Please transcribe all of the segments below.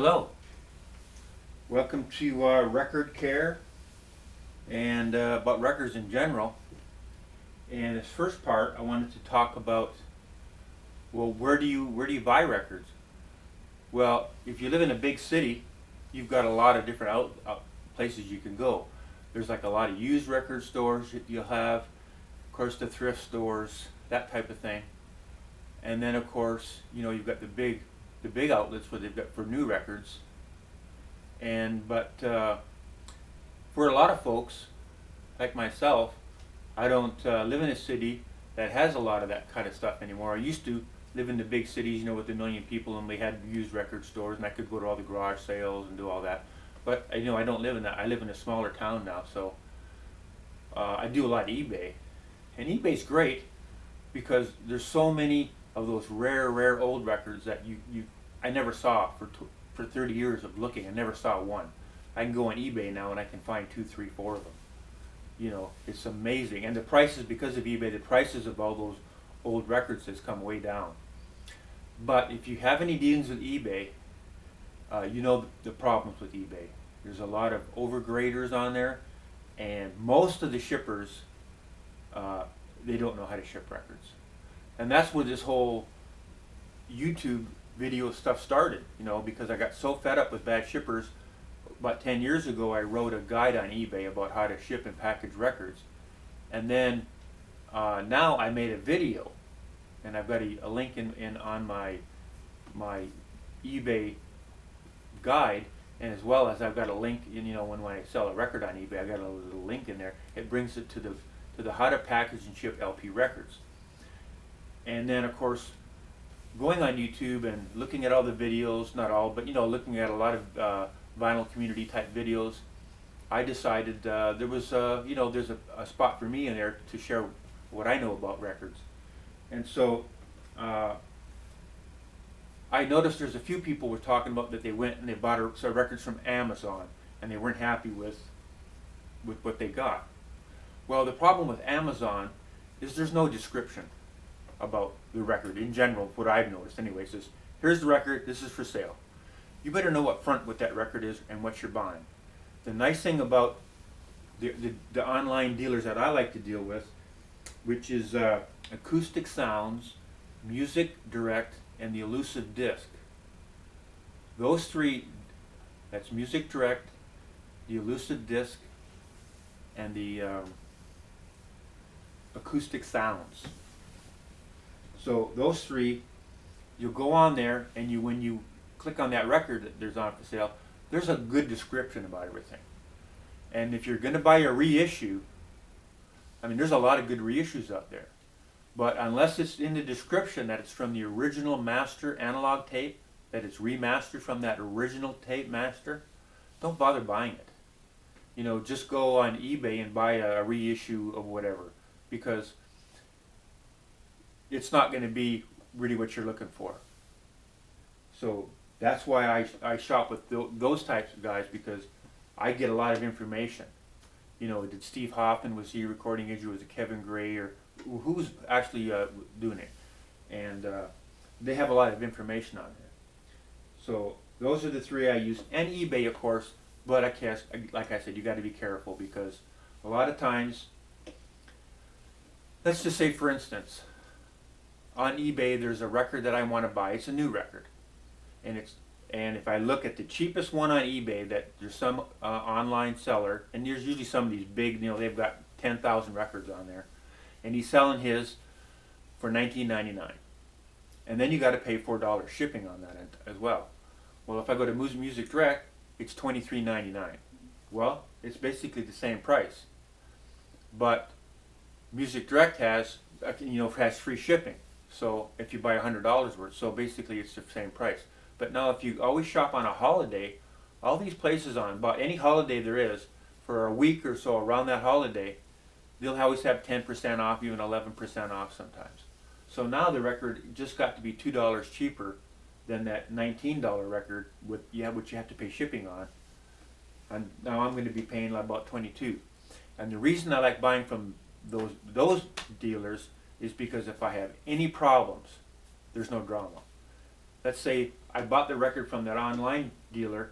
Hello, welcome to Record Care and about records in general. And this first part, I wanted to talk about, well, where do you buy records? Well, if you live in a big city, you've got a lot of different places you can go. There's like a lot of used record stores that you'll have, of course, the thrift stores, that type of thing. And then, of course, you've got the big outlets where they've got for new records. But for a lot of folks, like myself, I don't live in a city that has a lot of that kind of stuff anymore. I used to live in the big cities, with a million people, and we had used record stores, and I could go to all the garage sales and do all that. But I don't live in that. I live in a smaller town now, so I do a lot of eBay, and eBay's great because there's so many of those rare old records that I never saw for 30 years of looking. I never saw one. I can go on eBay now and I can find 2, 3, 4 of them. It's amazing. And the prices, because of eBay, the prices of all those old records has come way down. But if you have any dealings with eBay, you know the problems with eBay. There's a lot of overgraders on there, and most of the shippers, they don't know how to ship records. And that's where this whole YouTube video stuff started, because I got so fed up with bad shippers. About 10 years ago, I wrote a guide on eBay about how to ship and package records. And then now I made a video, and I've got a link in on my eBay guide, and as well as I've got a link when I sell a record on eBay, I got a little link in there. It brings it to the how to package and ship LP records. And then, of course, going on YouTube and looking at all the videos, not all, but looking at a lot of vinyl community type videos, I decided there was there's a spot for me in there to share what I know about records. And so I noticed there's a few people were talking about that they went and they bought some records from Amazon and they weren't happy with what they got. Well, the problem with Amazon is there's no description about the record in general. What I've noticed anyway is, here's the record, this is for sale. You better know up front what that record is and what you're buying. The nice thing about the online dealers that I like to deal with, which is Acoustic Sounds, Music Direct, and the Elusive Disc. Those three, that's Music Direct, the Elusive Disc, and the Acoustic Sounds. So those three, you'll go on there, and when you click on that record that there's on for sale, there's a good description about everything. And if you're going to buy a reissue, there's a lot of good reissues out there. But unless it's in the description that it's from the original master analog tape, that it's remastered from that original tape master, don't bother buying it. Just go on eBay and buy a reissue of whatever, because it's not going to be really what you're looking for. So that's why I shop with those types of guys, because I get a lot of information. Did Steve Hoffman, was he recording it, or was it Kevin Gray, or who's actually doing it? And they have a lot of information on there. So those are the three I use, and eBay, of course. But like I said, you got to be careful, because a lot of times, let's just say, for instance, on eBay, there's a record that I want to buy. It's a new record, and if I look at the cheapest one on eBay, that there's some online seller, and there's usually some of these big, they've got 10,000 records on there, and he's selling his for $19.99, and then you got to pay $4 shipping on that as well. Well, if I go to Music Direct, it's $23.99. Well, it's basically the same price, but Music Direct has free shipping. So if you buy $100 worth, so basically it's the same price. But now if you always shop on a holiday, all these places on about any holiday there is, for a week or so around that holiday, they'll always have 10% off, even 11% off sometimes. So now the record just got to be $2 cheaper than that $19 record which you have to pay shipping on. And now I'm going to be paying about $22. And the reason I like buying from those dealers is because if I have any problems, there's no drama. Let's say I bought the record from that online dealer,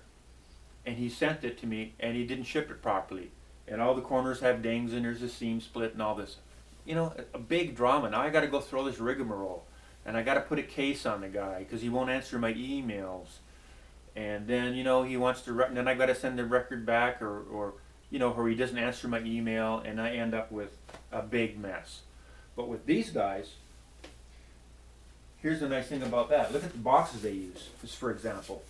and he sent it to me, and he didn't ship it properly, and all the corners have dings, and there's a seam split and all this. You know, a big drama. Now I got to go through all this rigmarole, and I got to put a case on the guy because he won't answer my emails, and then you know he wants to. And then I got to send the record back, or you know, or he doesn't answer my email, and I end up with a big mess. But with these guys, here's the nice thing about that. Look at the boxes they use, just for example.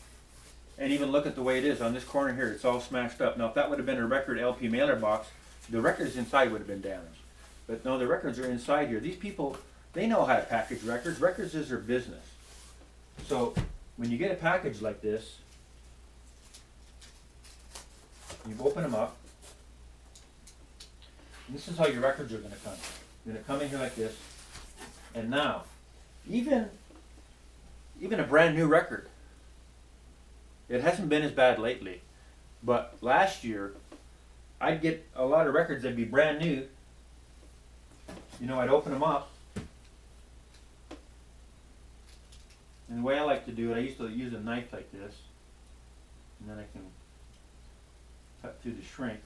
And even look at the way it is on this corner here. It's all smashed up. Now, if that would have been a record LP mailer box, the records inside would have been damaged. But no, the records are inside here. These people, they know how to package records. Records is their business. So when you get a package like this, you open them up. And this is how your records are going to come. They're going to come in here like this. And now, even a brand new record, it hasn't been as bad lately, but last year I'd get a lot of records that'd be brand new. You know, I'd open them up, and the way I like to do it, I used to use a knife like this, and then I can cut through the shrink.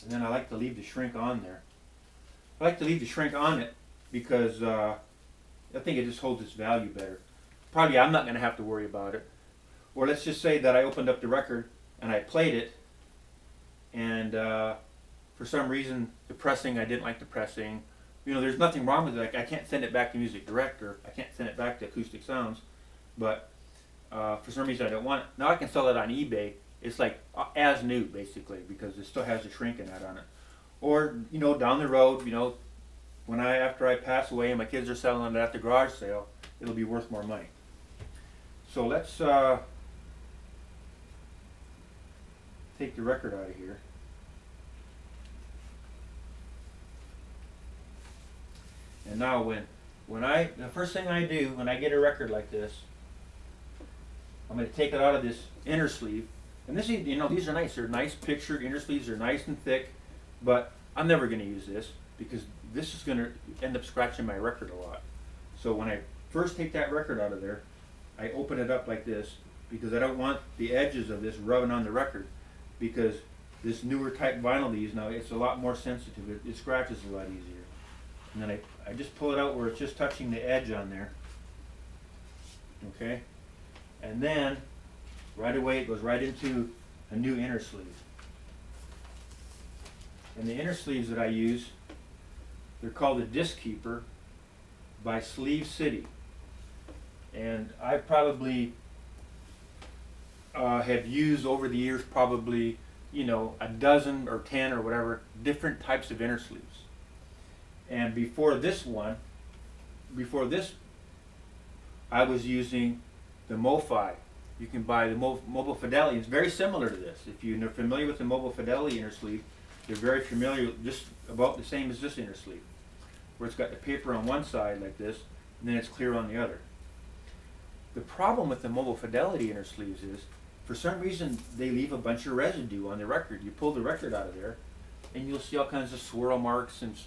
And then I like to leave the shrink on there. I like to leave the shrink on it because I think it just holds its value better. Probably I'm not going to have to worry about it. Or let's just say that I opened up the record and I played it, and for some reason the pressing, I didn't like the pressing. You know, there's nothing wrong with it. Like, I can't send it back to Music Direct, or I can't send it back to Acoustic Sounds, but for some reason I don't want it. Now I can sell it on eBay. It's like as new basically, because it still has a shrink in that on it. Or, you know, down the road, you know, when after I pass away and my kids are selling it at the garage sale, it'll be worth more money. So let's take the record out of here. And now the first thing I do when I get a record like this, I'm going to take it out of this inner sleeve. And this, you know, these are nice. They're nice pictured inner sleeves. They're nice and thick, but I'm never going to use this because this is going to end up scratching my record a lot. So when I first take that record out of there, I open it up like this because I don't want the edges of this rubbing on the record, because this newer type vinyl they use now, it's a lot more sensitive. It scratches a lot easier. And then I just pull it out where it's just touching the edge on there. Okay? And then right away it goes right into a new inner sleeve. And the inner sleeves that I use, they're called the Disc Keeper by Sleeve City. And I probably have used over the years probably, you know, a dozen or 10 or whatever different types of inner sleeves. And before this, I was using the MoFi. You can buy the Mobile Fidelity. It's very similar to this. If you're familiar with the Mobile Fidelity inner sleeve, you're very familiar, just about the same as this inner sleeve, where it's got the paper on one side like this, and then it's clear on the other. The problem with the Mobile Fidelity inner sleeves is, for some reason, they leave a bunch of residue on the record. You pull the record out of there, and you'll see all kinds of swirl marks, and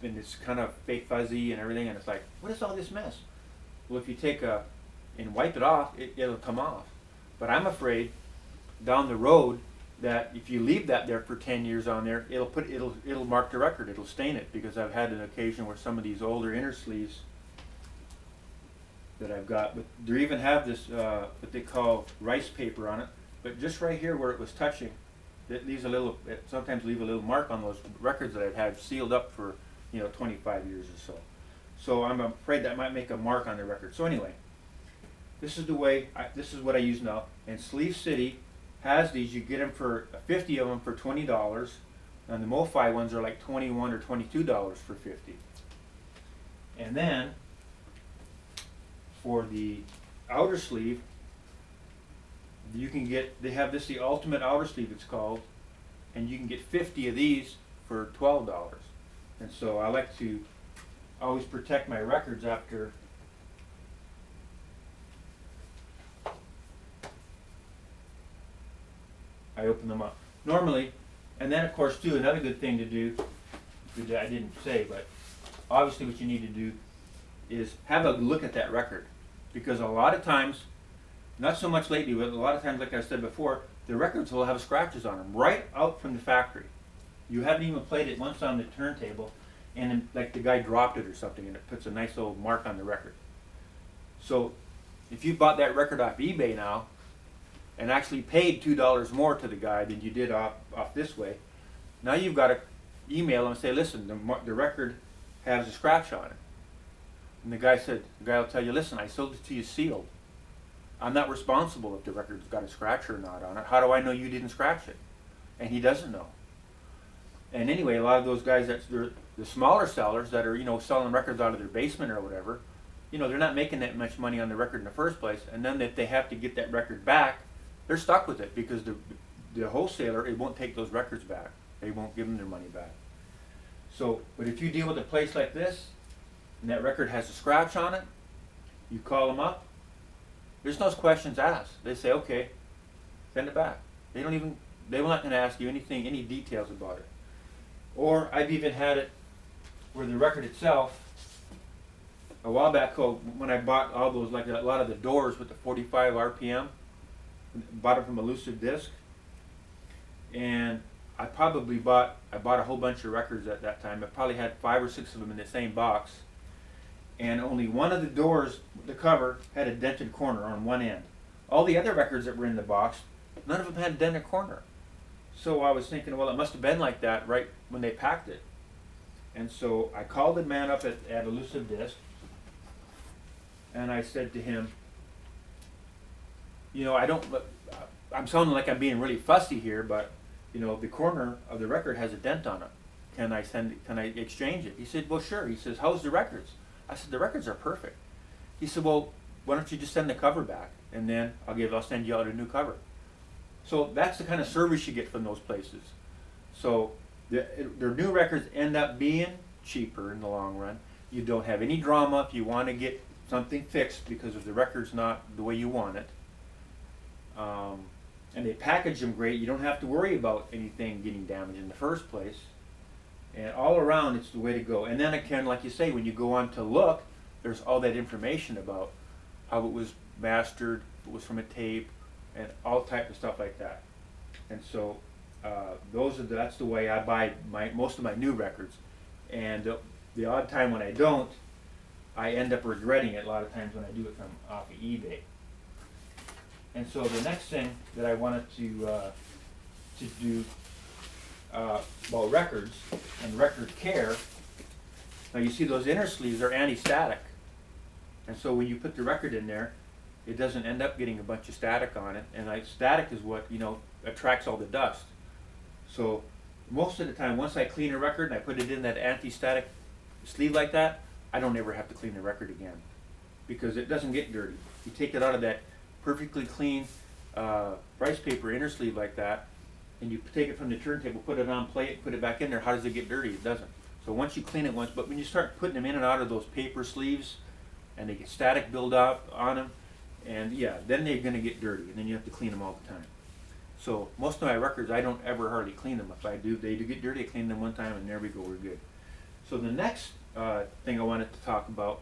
it's kind of fake fuzzy and everything, and it's like, what is all this mess? Well, if you take and wipe it off, it'll come off. But I'm afraid down the road that if you leave that there for 10 years on there, it'll mark the record, it'll stain it, because I've had an occasion where some of these older inner sleeves that I've got, but they even have this what they call rice paper on it, but just right here where it was touching, it sometimes leave a little mark on those records that I've had sealed up for, you know, 25 years or so. So I'm afraid that might make a mark on the record. So anyway, this is this is what I use now. And Sleeve City has these. You get them for 50 of them for $20, and the MoFi ones are like $21 or $22 for 50. And then for the outer sleeve, you can they have this, the Ultimate Outer Sleeve it's called, and you can get 50 of these for $12. And so I like to always protect my records after I open them up. Normally, and then of course too, another good thing to do, which I didn't say, but obviously what you need to do is have a look at that record. because a lot of times, not so much lately, but a lot of times, like I said before, the records will have scratches on them right out from the factory. You haven't even played it once on the turntable, and then, like the guy dropped it or something, and it puts a nice little mark on the record. So if you bought that record off eBay now and actually paid $2 more to the guy than you did off this way, now you've got to email him and say, listen, the record has a scratch on it. And the guy will tell you, listen, I sold it to you sealed. I'm not responsible if the record's got a scratch or not on it. How do I know you didn't scratch it? And he doesn't know. And anyway, a lot of those guys, the smaller sellers that are, selling records out of their basement or whatever, they're not making that much money on the record in the first place. And then if they have to get that record back, they're stuck with it because the wholesaler, it won't take those records back. They won't give them their money back. So, but if you deal with a place like this, and that record has a scratch on it, you call them up, there's no questions asked. They say, okay, send it back. They're not going to ask you any details about it. Or I've even had it where the record itself, a while back when I bought all those, like a lot of the doors with the 45 RPM, bought it from Elusive Disc, and I bought a whole bunch of records at that time. I probably had 5 or 6 of them in the same box, and only one of the doors, the cover, had a dented corner on one end. All the other records that were in the box, none of them had a dented corner. So I was thinking, well, it must have been like that right when they packed it. And so I called the man up at Elusive Disc, and I said to him, I'm sounding like I'm being really fussy here, but the corner of the record has a dent on it. Can I exchange it? He said, well, sure. He says, how's the records? I said, the records are perfect. He said, well, why don't you just send the cover back, and then I'll send you out a new cover. So that's the kind of service you get from those places. So their new records end up being cheaper in the long run. You don't have any drama if you want to get something fixed because if the record's not the way you want it. And they package them great. You don't have to worry about anything getting damaged in the first place. And all around, it's the way to go. And then again, like you say, when you go on to look, there's all that information about how it was mastered, if it was from a tape, and all type of stuff like that. And so that's the way I buy most of my new records. And the odd time when I don't, I end up regretting it a lot of times when I do it from off of eBay. And so the next thing that I wanted to do about records and record care, now you see those inner sleeves are anti-static. And so when you put the record in there, it doesn't end up getting a bunch of static on it. And static is what, attracts all the dust. So most of the time, once I clean a record and I put it in that anti-static sleeve like that, I don't ever have to clean the record again because it doesn't get dirty. You take it out of that perfectly clean rice paper inner sleeve like that, and you take it from the turntable, put it on, play it, put it back in there. How does it get dirty? It doesn't. So once you clean it once, but when you start putting them in and out of those paper sleeves, and they get static build up on them, and then they're going to get dirty, and then you have to clean them all the time. So most of my records, I don't ever hardly clean them. If I do, they do get dirty. I clean them one time, and there we go, we're good. So the next thing I wanted to talk about